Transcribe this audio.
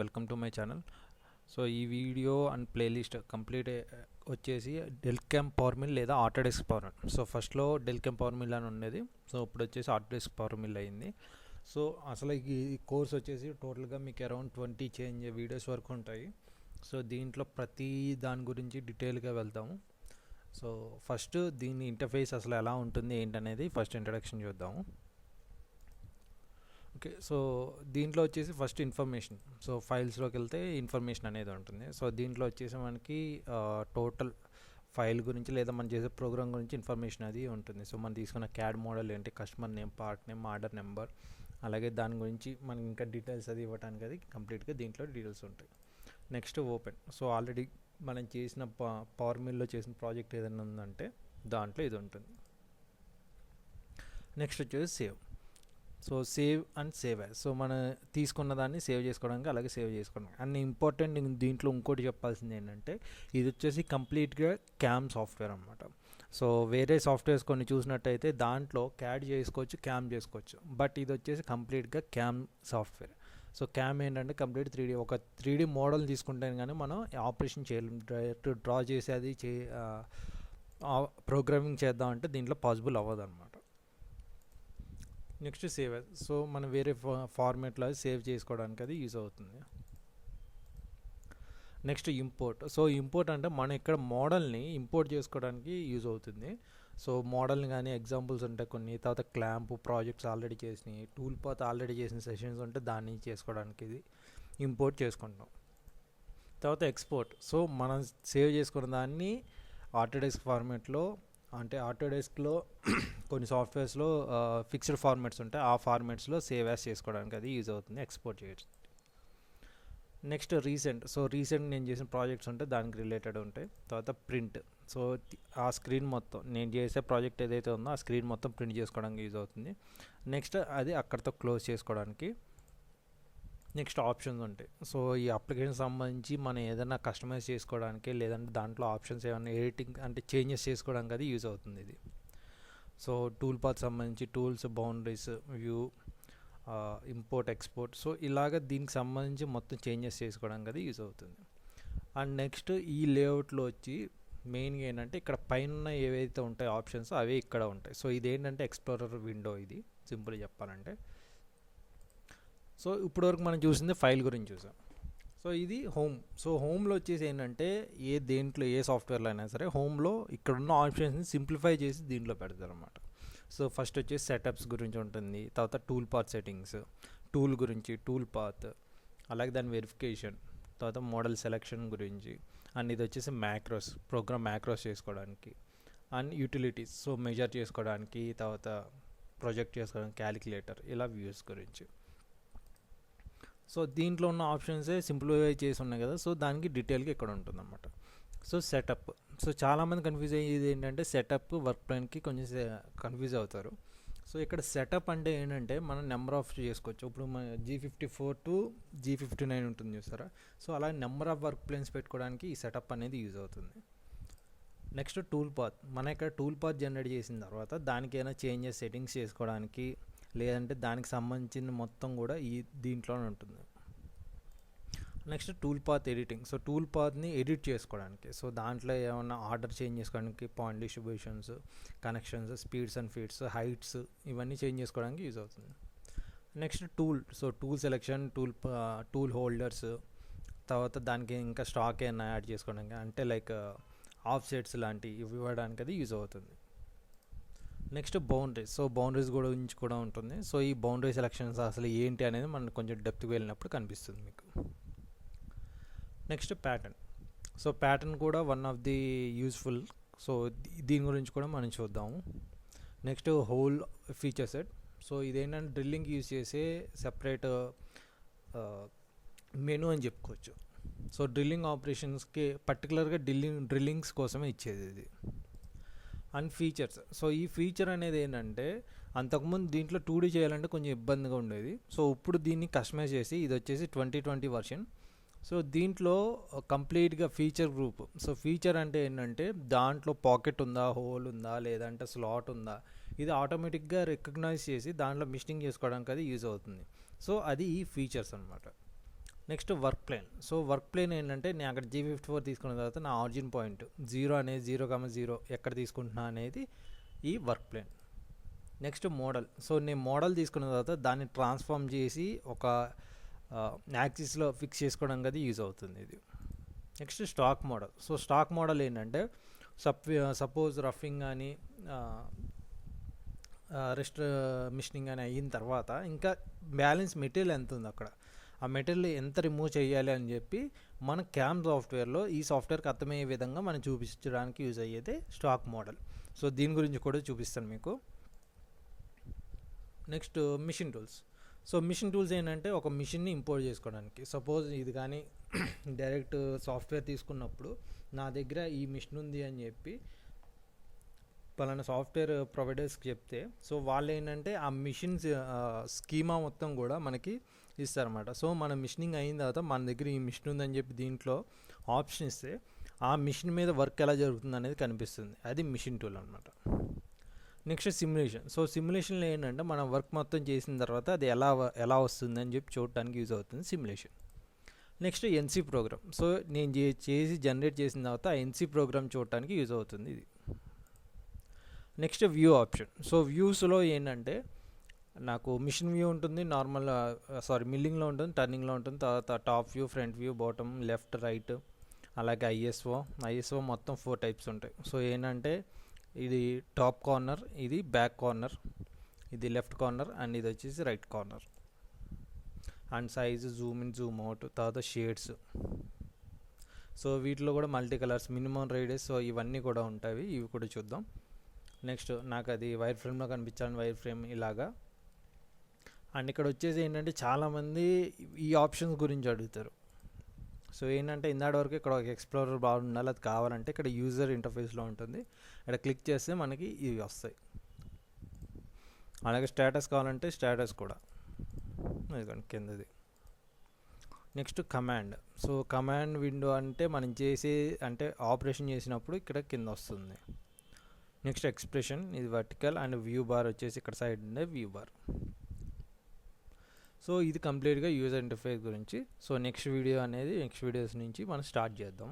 Welcome to my channel. So ఈ video and playlist complete వచ్చేసి డెల్కామ్ పవర్మిల్ లేదా ఆటోడెస్క్ పవర్మిల్. సో ఫస్ట్లో డెల్కామ్ పవర్మిల్ అని ఉండేది, సో ఇప్పుడు వచ్చేసి ఆటోడెస్క్ పవర్మిల్ అయింది. సో అసలు ఈ కోర్స్ వచ్చేసి టోటల్గా మీకు అరౌండ్ 20 చేంజ్ వీడియోస్ వరకు ఉంటాయి. సో దీంట్లో ప్రతి దాని గురించి డీటెయిల్గా వెళ్తాము. సో ఫస్ట్ దీని ఇంటర్ఫేస్ అసలు ఎలా ఉంటుంది ఏంటనేది ఫస్ట్ ఇంట్రడక్షన్ చూద్దాము. ఓకే, సో దీంట్లో వచ్చేసి ఫస్ట్ ఇన్ఫర్మేషన్. సో ఫైల్స్లోకి వెళ్తే ఇన్ఫర్మేషన్ అనేది ఉంటుంది. సో దీంట్లో వచ్చేసి మనకి టోటల్ ఫైల్ గురించి లేదా మనం చేసే ప్రోగ్రామ్ గురించి ఇన్ఫర్మేషన్ అది ఉంటుంది. సో మనం తీసుకున్న క్యాడ్ మోడల్ ఏంటి, customer name, part name, order number, అలాగే దాని గురించి మనకి ఇంకా డీటెయిల్స్ అది ఇవ్వడానికి అది కంప్లీట్గా దీంట్లో డీటెయిల్స్ ఉంటాయి. Next open. సో ఆల్రెడీ మనం చేసిన పవర్ మిల్లో చేసిన ప్రాజెక్ట్ ఏదైనా ఉందంటే దాంట్లో ఇది ఉంటుంది. నెక్స్ట్ వచ్చేసి save. So save and save as. So మనం తీసుకున్న దాన్ని సేవ్ చేసుకోవడానికి అలాగే సేవ్ చేసుకోవడానికి. అండ్ ఇంపార్టెంట్ దీంట్లో ఇంకోటి చెప్పాల్సింది ఏంటంటే ఇది వచ్చేసి కంప్లీట్గా క్యామ్ సాఫ్ట్వేర్ అనమాట. సో వేరే సాఫ్ట్వేర్స్ కొన్ని చూసినట్టయితే దాంట్లో క్యాడ్ చేసుకోవచ్చు, క్యామ్ చేసుకోవచ్చు, బట్ ఇది వచ్చేసి కంప్లీట్గా క్యామ్ సాఫ్ట్వేర్. సో క్యామ్ ఏంటంటే కంప్లీట్ 3D ఒక 3D మోడల్ తీసుకుంటే కానీ మనం ఆపరేషన్ చేయలేం. డైరెక్ట్ డ్రా చేసేది ప్రోగ్రామింగ్ చేద్దామంటే దీంట్లో పాసిబుల్ అవ్వదు అనమాట. Next save. సో మనం వేరే ఫార్మేట్లో సేవ్ చేసుకోవడానికి అది యూజ్ అవుతుంది. Next import. సో ఇంపోర్ట్ అంటే మనం ఇక్కడ మోడల్ని ఇంపోర్ట్ చేసుకోవడానికి యూజ్ అవుతుంది. సో మోడల్ని కానీ ఎగ్జాంపుల్స్ ఉంటాయి కొన్ని, తర్వాత క్లాంప్ ప్రాజెక్ట్స్ ఆల్రెడీ చేసినాయి, టూల్ పాత్ ఆల్రెడీ చేసిన సెషన్స్ ఉంటే దాన్ని చేసుకోవడానికి ఇది ఇంపోర్ట్ చేసుకుంటాం. తర్వాత ఎక్స్పోర్ట్. సో మనం సేవ్ చేసుకున్న దాన్ని ఆటోడెస్క్ ఫార్మేట్లో, అంటే ఆటోడెస్క్లో కొన్ని సాఫ్ట్వేర్స్లో ఫిక్స్డ్ ఫార్మాట్స్ ఉంటాయి, ఆ ఫార్మాట్స్లో సేవ్ యాజ్ చేసుకోవడానికి అది యూజ్ అవుతుంది, ఎక్స్పోర్ట్ చేయొచ్చు. Next recent. సో రీసెంట్ నేను చేసిన ప్రాజెక్ట్స్ ఉంటే దానికి రిలేటెడ్ ఉంటాయి. తర్వాత ప్రింట్. సో ఆ స్క్రీన్ మొత్తం నేను చేసే ప్రాజెక్ట్ ఏదైతే ఉందో ఆ స్క్రీన్ మొత్తం ప్రింట్ చేసుకోవడానికి యూజ్ అవుతుంది. నెక్స్ట్ అది అక్కడితో క్లోజ్ చేసుకోవడానికి. నెక్స్ట్ ఆప్షన్స్ ఉంటాయి. సో ఈ అప్లికేషన్ సంబంధించి మనం ఏదైనా కస్టమైజ్ చేసుకోవడానికి లేదంటే దాంట్లో ఆప్షన్స్ ఏమైనా ఎడిటింగ్ అంటే చేంజెస్ చేసుకోవడానికి అది యూజ్ అవుతుంది ఇది. సో టూల్ పాత్ సంబంధించి tools, boundaries, view, import, export, so ఇలాగ దీనికి సంబంధించి మొత్తం చేంజెస్ చేసుకోవడానికి అది యూజ్ అవుతుంది. అండ్ నెక్స్ట్ ఈ లేఅవుట్లో వచ్చి మెయిన్గా ఏంటంటే ఇక్కడ పైన ఏవైతే ఉంటాయో ఆప్షన్స్ అవే ఇక్కడ ఉంటాయి. సో ఇదేంటంటే ఎక్స్ప్లోరర్ విండో, ఇది సింపుల్ చెప్పాలంటే. సో ఇప్పటివరకు మనం చూసింది ఫైల్ గురించి చూసాం. సో ఇది హోమ్. సో హోమ్లో వచ్చేసి ఏంటంటే దేంట్లో ఏ సాఫ్ట్వేర్లో అయినా సరే హోమ్లో ఇక్కడ ఉన్న ఆప్షన్స్ని సింప్లిఫై చేసి దీంట్లో పెడతారు అన్నమాట. సో ఫస్ట్ వచ్చేసి సెటప్స్ గురించి ఉంటుంది, తర్వాత టూల్ పాత్ సెట్టింగ్స్, టూల్ గురించి, టూల్ పాత్, అలాగే దాని వెరిఫికేషన్, తర్వాత మోడల్ సెలెక్షన్ గురించి, అండ్ ఇది వచ్చేసి మ్యాక్రోస్, ప్రోగ్రామ్ మ్యాక్రోస్ చేసుకోవడానికి, అండ్ యూటిలిటీస్, సో మెజర్ చేసుకోవడానికి, తర్వాత ప్రొజెక్ట్ చేసుకోవడానికి, క్యాలిక్యులేటర్, ఇలా వ్యూస్ గురించి. సో దీంట్లో ఉన్న ఆప్షన్సే సింప్లిఫై చేసి ఉన్నాయి కదా, సో దానికి డీటెయిల్గా ఇక్కడ ఉంటుందన్నమాట. So setup. సో చాలామంది కన్ఫ్యూజ్ అయ్యేది ఏంటంటే సెటప్ వర్క్ ప్లాన్కి కొంచెం కన్ఫ్యూజ్ అవుతారు. సో ఇక్కడ సెటప్ అంటే ఏంటంటే మనం నెంబర్ ఆఫ్ చేసుకోవచ్చు. ఇప్పుడు మన G54 to G59 ఉంటుంది చూస్తారా, సో అలా నెంబర్ ఆఫ్ వర్క్ ప్లేన్స్ పెట్టుకోవడానికి ఈ సెటప్ అనేది యూజ్ అవుతుంది. Next tool path. మన ఇక్కడ టూల్ పాత్ జనరేట్ చేసిన తర్వాత దానికి ఏమైనా చేంజెస్ సెట్టింగ్స్ చేసుకోవడానికి లేదంటే దానికి సంబంధించిన మొత్తం కూడా దీంట్లోనే ఉంటుంది. Next tool path editing. So tool పాత్ని ఎడిట్ చేసుకోవడానికి, సో దాంట్లో ఏమైనా ఆర్డర్ చేంజ్ చేసుకోవడానికి, point distributions, connections, speeds and feeds, heights, ఇవన్నీ చేంజ్ చేసుకోవడానికి యూజ్ అవుతుంది. Next tool. So tool selection, tool holders, తర్వాత దానికి ఇంకా స్టాక్ ఏమైనా యాడ్ చేసుకోవడానికి, అంటే లైక్ ఆఫ్ సెట్స్ లాంటివి ఇవ్వడానికి అది యూజ్ అవుతుంది. Next boundaries. సో బౌండరీస్ గురించి కూడా ఉంటుంది. సో ఈ బౌండరీ సెలెక్షన్స్ అసలు ఏంటి అనేది మనకు కొంచెం డెప్త్కి వెళ్ళినప్పుడు కనిపిస్తుంది మీకు. Next pattern. సో ప్యాటర్న్ కూడా one of the useful. So దీని గురించి కూడా మనం చూద్దాము. Next whole feature set. So ఇదేంటంటే డ్రిల్లింగ్ యూజ్ చేసే సెపరేట్ మెనూ అని చెప్పుకోవచ్చు. సో డ్రిల్లింగ్ ఆపరేషన్స్కి పర్టికులర్గా డ్రిల్లింగ్స్ కోసమే ఇచ్చేది ఇది. And features. సో ఈ ఫీచర్ అనేది ఏంటంటే అంతకుముందు దీంట్లో 2D చేయాలంటే కొంచెం ఇబ్బందిగా ఉండేది. సో ఇప్పుడు దీన్ని కస్టమైజ్ చేసి ఇది వచ్చేసి 2020 వర్షన్. సో దీంట్లో కంప్లీట్గా ఫీచర్ గ్రూప్. సో ఫీచర్ అంటే ఏంటంటే దాంట్లో పాకెట్ ఉందా, హోల్ ఉందా, లేదంటే స్లాట్ ఉందా, ఇది ఆటోమేటిక్గా రికగ్నైజ్ చేసి దాంట్లో మిషనింగ్ చేసుకోవడానికి అది యూజ్ అవుతుంది. సో అది ఈ ఫీచర్స్ అనమాట. Next work plane. So work plane ఏంటంటే నేను అక్కడ G54 తీసుకున్న తర్వాత నా ఆరిజిన్ పాయింట్ 0 అనేది 0,0 ఎక్కడ తీసుకుంటున్నా అనేది ఈ work plane. Next model. So నేను మోడల్ తీసుకున్న తర్వాత దాన్ని ట్రాన్స్ఫార్మ్ చేసి ఒక యాక్సిస్లో ఫిక్స్ చేసుకోవడానికి అది యూజ్ అవుతుంది ఇది. Next stock model. So stock model ఏంటంటే సపోజ్ రఫింగ్ కానీ రెస్ట్ మిషనింగ్ అని అయిన తర్వాత ఇంకా బ్యాలెన్స్ మెటీరియల్ ఎంత ఉంది అక్కడ, ఆ మెటీరియల్ ఎంత రిమూవ్ చేయాలి అని చెప్పి మన క్యామ్ సాఫ్ట్వేర్లో ఈ సాఫ్ట్వేర్కి అర్థమయ్యే విధంగా మనం చూపించడానికి యూజ్ అయ్యేది స్టాక్ మోడల్. సో దీని గురించి కూడా చూపిస్తాను మీకు. Next machine tools. So machine tools ఏంటంటే ఒక మిషన్ని ఇంపోర్ట్ చేసుకోవడానికి. సపోజ్ ఇది కానీ డైరెక్ట్ సాఫ్ట్వేర్ తీసుకున్నప్పుడు నా దగ్గర ఈ మిషన్ ఉంది అని చెప్పి పలానా సాఫ్ట్వేర్ ప్రొవైడర్స్కి చెప్తే సో వాళ్ళు ఏంటంటే ఆ మిషన్స్ స్కీమా మొత్తం కూడా మనకి ఇస్తారన్నమాట. సో మన మిషనింగ్ అయిన తర్వాత మన దగ్గర ఈ మిషన్ ఉందని చెప్పి దీంట్లో ఆప్షన్ ఇస్తే ఆ మిషన్ మీద వర్క్ ఎలా జరుగుతుంది అనేది కనిపిస్తుంది. అది మిషన్ టూల్ అనమాట. Next simulation. సో సిమ్యులేషన్లో ఏంటంటే మనం వర్క్ మొత్తం చేసిన తర్వాత అది ఎలా వస్తుంది అని చెప్పి చూడటానికి యూజ్ అవుతుంది simulation. Next NC program. So నేను చేసి జనరేట్ చేసిన తర్వాత ఆ ఎన్సీ ప్రోగ్రామ్ చూడటానికి యూజ్ అవుతుంది ఇది. Next view option. సో వ్యూస్లో ఏంటంటే నాకు మిషన్ వ్యూ ఉంటుంది, నార్మల్ మిల్లింగ్లో ఉంటుంది, టర్నింగ్లో ఉంటుంది, తర్వాత top view, front view, bottom, left, right, అలాగే ఐఎస్ఓ మొత్తం 4 టైప్స్ ఉంటాయి. సో ఏంటంటే ఇది టాప్ కార్నర్, ఇది బ్యాక్ కార్నర్, ఇది లెఫ్ట్ కార్నర్ అండ్ ఇది వచ్చేసి right corner. And size, Zoom in, Zoom out, తర్వాత షేడ్స్. సో వీటిలో కూడా multi colours, minimum radius, so ఇవన్నీ కూడా ఉంటాయి. ఇవి కూడా చూద్దాం. నెక్స్ట్ నాకు అది వైర్ ఫ్రేమ్లో కనిపించాలని వైర్ ఫ్రేమ్ ఇలాగా. అండ్ ఇక్కడ వచ్చేసి ఏంటంటే చాలామంది ఈ ఆప్షన్స్ గురించి అడుగుతారు. సో ఏంటంటే ఇందాటి వరకు ఇక్కడ ఒక ఎక్స్ప్లోరర్ బార్ ఉండాలి, అది కావాలంటే ఇక్కడ యూజర్ ఇంటర్ఫేస్లో ఉంటుంది, ఇక్కడ క్లిక్ చేస్తే మనకి ఇవి వస్తాయి. అలాగే స్టేటస్ కావాలంటే స్టేటస్ కూడా ఇదిగోండి కిందది. Next command. So command window అంటే మనం అంటే ఆపరేషన్ చేసినప్పుడు ఇక్కడ కింద వస్తుంది. నెక్స్ట్ ఎక్స్ప్రెషన్, ఇది వర్టికల్, అండ్ వ్యూ బార్ వచ్చేసి ఇక్కడ సైడ్ ఉండే వ్యూ బార్. సో ఇది కంప్లీట్గా యూజర్ ఇంటర్ఫేస్ గురించి. సో నెక్స్ట్ వీడియోస్ నుంచి మనం స్టార్ట్ చేద్దాం.